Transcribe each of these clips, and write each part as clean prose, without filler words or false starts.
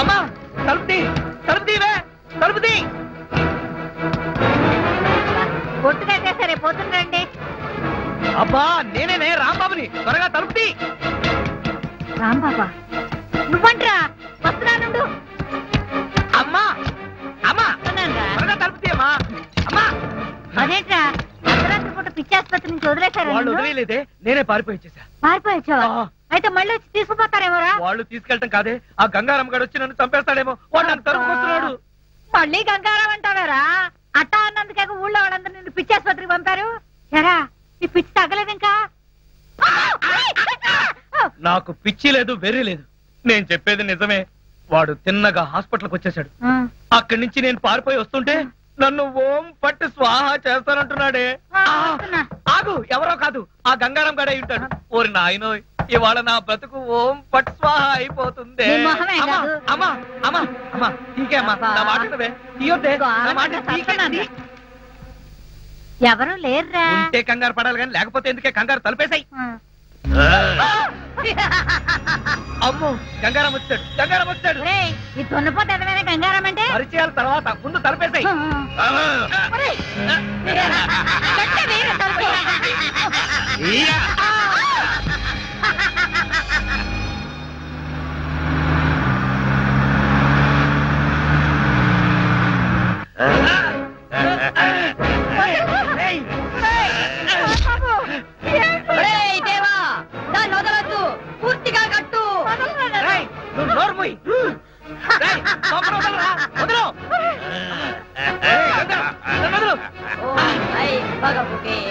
అమ్మా తలుపుతీ తలుపుతీవే తలుపుతీ. పొట్టుగా సరే పోతుండండి. అబ్బా నేనే రాంబాబుని, త్వరగా తలుపుతీ. రాంబాబా నువ్వంట్రా, వస్తున్నానుండు. అమ్మా అమ్మా త్వరగా తలుపుతీ అమ్మా. అమ్మా అదేంట్రా అర్ధరాత్రి పూట పిచ్చాసుపత్రి నుంచి వదిలేశారు? వాళ్ళు వదిలేదే, నేనే పారిపోయించేసా. పారిపోయొచ్చావా? అయితే మళ్ళీ వచ్చి తీసుకుపోతారేమోరా? వాళ్ళు తీసుకెళ్ళటం కాదే, ఆ గంగారాం గడు వచ్చి నన్ను చంపేస్తాడేమో. వాడు నన్ను తరుపుకొస్తున్నాడు. మళ్ళీ గంగారాం అంటావారా? అట్టా అన్నందుకే ఊళ్ళో వాళ్ళందరూ నిన్ను పిచ్చాసుపత్రికి పంపారు. ఎరా ఈ పిచ్చి తగ్గలేదు ఇంకా? నాకు పిచ్చి లేదు, వెర్రి లేదు. నేను చెప్పేది నిజమే. వాడు తిన్నగా హాస్పిటల్కి వచ్చేసాడు. అక్కడి నుంచి నేను పారిపోయి వస్తుంటే నన్ను ఓం పట్టు స్వాహా చేస్తానంటున్నాడే. ఆగు, ఎవరో కాదు, ఆ గంగారాం గడే ఉంటాడు. ఓరి నాయనో, ఇవాళ నా బ్రతుకు ఓం పట్టు స్వాహా అయిపోతుంది. అమ్మా అమ్మా అమ్మా ఇంకే అమ్మా, నా మాట తీయొద్దే, నా మాట తీయకండి. ఎవరు లేరురా. ఉంటే కంగారు పడాలి కానీ లేకపోతే ఎందుకే కంగారు. తలుపేసాయి. అమ్మో గంగారాం వచ్చాడు, గంగారాం వచ్చాడు. ఈ తొన్నపోతే ఎదమైనా గంగారాం అంటే పరిచయాల తర్వాత ముందు తలుపేసాయి. పూర్తిగా కట్టు.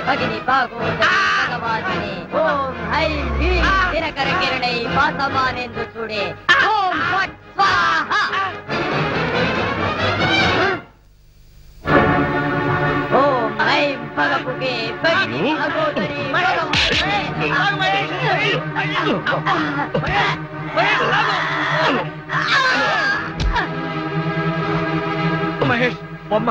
భగిని భగవాని ఓం హై దినకర కిరణై వాసమానేందు చూడే ఓం ఫట్ స్వాహా. ఓం హై భగపుకే భగిని భగోదరి మహేష్ బొమ్మ.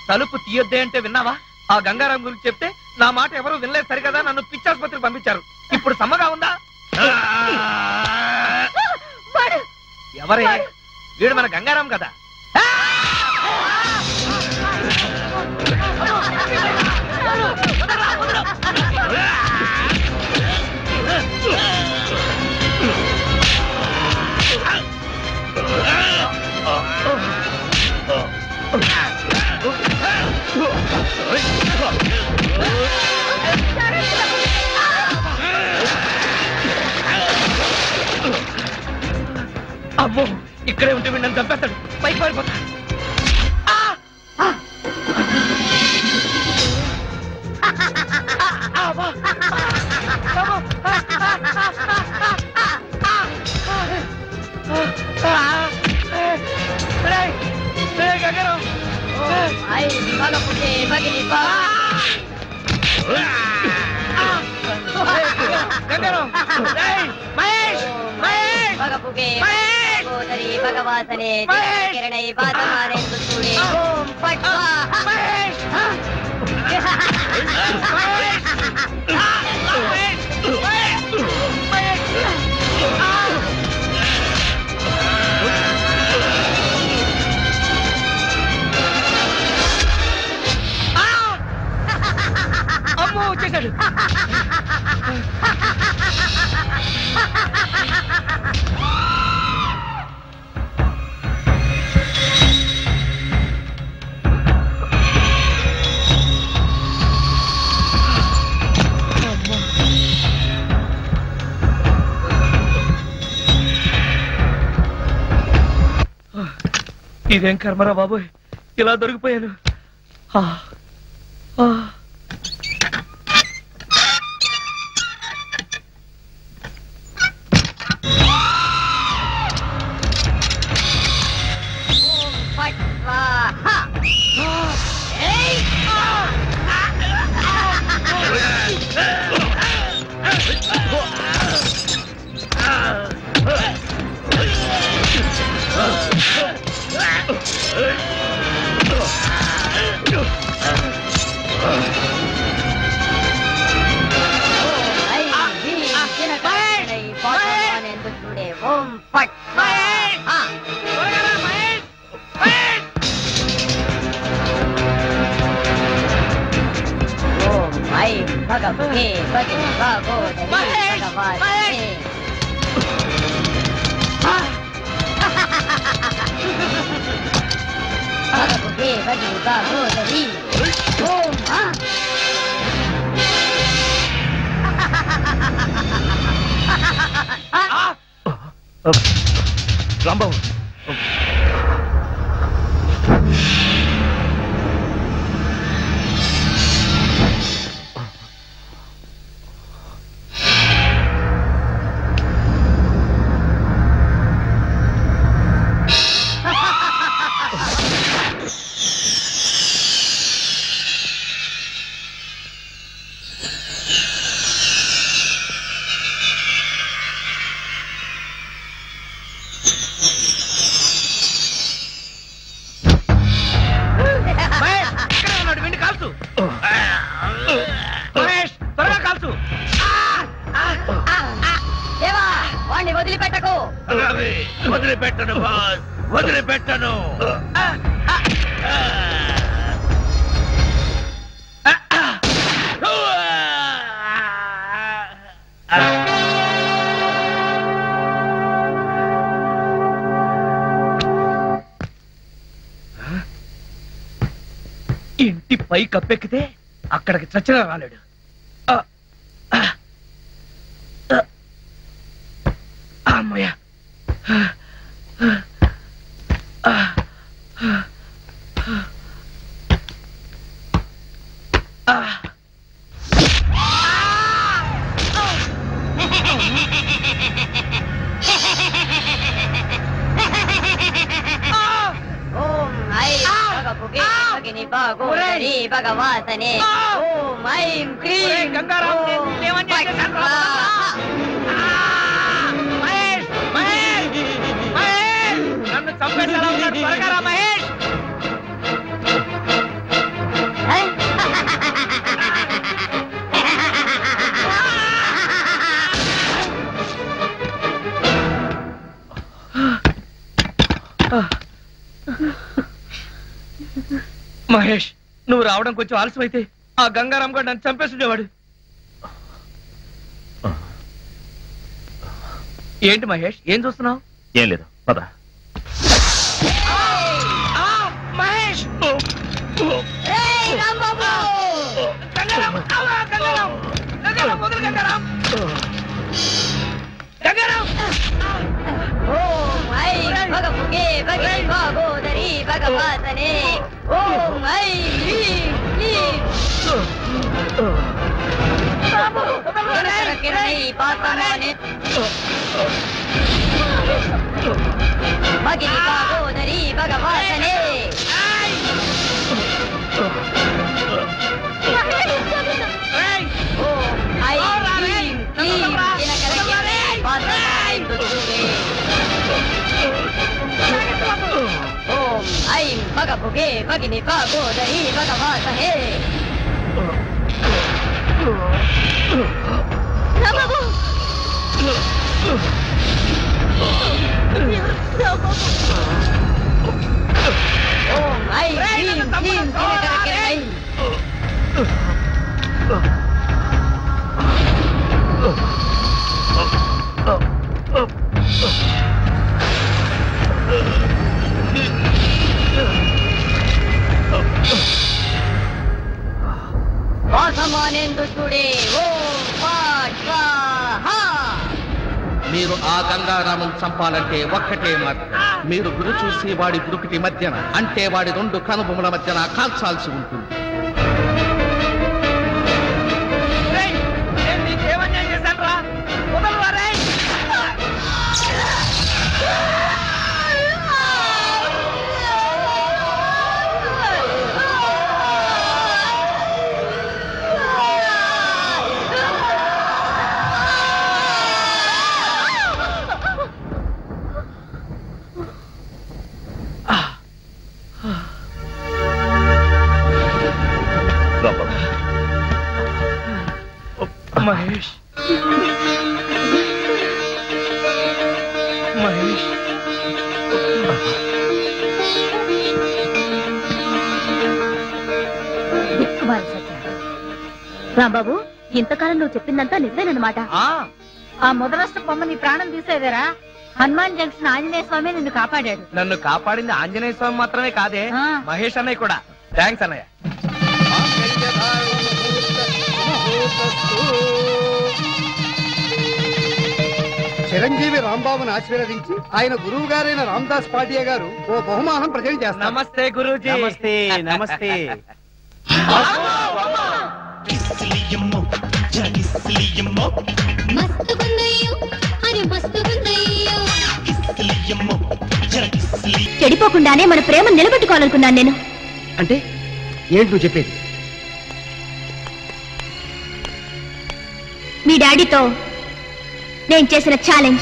తలుపు తీయొద్దే అంటే విన్నావా? ఆ గంగారాం గురించి చెప్తే నా మాట ఎవరు వినలేదు సరికదా, నన్ను పిచ్చాసుపత్రికి పంపించారు. ఇప్పుడు సమ్మగా ఉందా? ఎవరే వీడు? మన గంగారాం కదా. అమ్మో ఇక్కడే ఉంటే వీడు నన్ను చంపేస్తాడు. పైకి పారిపోతా. భగవాసనే కిరణై వాసమానేందు చూడే ఓం ఫట్ స్వాహా. అమ్మో వచ్చేసాడు. ఇదేం కర్మరా బాబోయ్, ఇలా దొరికిపోయాను. రాంబాబు వదిలిపెట్టను బాస్, వదిలిపెట్టను. ఇంటి పై కప్పెక్కితే అక్కడికి చచ్చినా రాలేడు. అమ్మయ్య, భగవాసనే ఓం ఐం క్రీం గంగారాం నన్ను చంపేసేలా ఉన్నాడు. త్వరగా రా మహేష్. మహేష్, నువ్వు రావడం కొంచెం ఆలస్యం అయితే ఆ గంగారాం గారు నన్ను చంపేస్తుండేవాడు. ఏంటి మహేష్, ఏం చూస్తున్నావు? ఏం లేదు, పద. మహేష్, భగవాసనే ఓం ఐం హ్రీం క్లీం కిరణై పాతమానే భగిని భాగోదరి భగవాసనే ఓం ఐం హ్రీం క్లీం దినకరకిరణై పాతమానే ఓం ఐం భగభుగే భగిని భాగోదరి భగవాసనే. రాంబాబు, ఓం ఐం హ్రీం క్లీం దినకరకిరణై వాసమానేందుడే ఓం పాట్ స్వాహా. మీరు ఆ గంగారామం చంపాలంటే ఒక్కటే మార్గం. మీరు గురి చూసి వాడి గురుకుటి మధ్యన, అంటే వాడి రెండు కనుబొమ్మల మధ్యన కాల్చాల్సి ఉంటుంది. మహేష్, మహేష్, రాంబాబు, ఇంతకాలం నువ్వు చెప్పిందంతా నిజమేనమాట. ఆ మొదలష్ట బొమ్మ నీ ప్రాణం తీసేదేరా. హనుమాన్ జంక్షన్ ఆంజనేయ స్వామి నిన్ను కాపాడాడు. నన్ను కాపాడింది ఆంజనేయ స్వామి మాత్రమే కాదే, మహేష్ అన్నయ్య కూడా. థ్యాంక్స్ అన్నయ్య. చిరంజీవి రాంబాబును ఆశీర్వదించి ఆయన గురువు గారైన రామదాస్ పాటియా గారు ఓ బహుమానం ప్రజెంట్ చేస్తారు. నమస్తే గురూజీ. నమస్తే నమస్తే. చెడిపోకుండానే మన ప్రేమ నిలబెట్టుకోవాలనుకున్నాను నేను. అంటే ఏంటి నువ్వు చెప్పేది? మీ డాడీతో నేను చేసిన ఛాలెంజ్.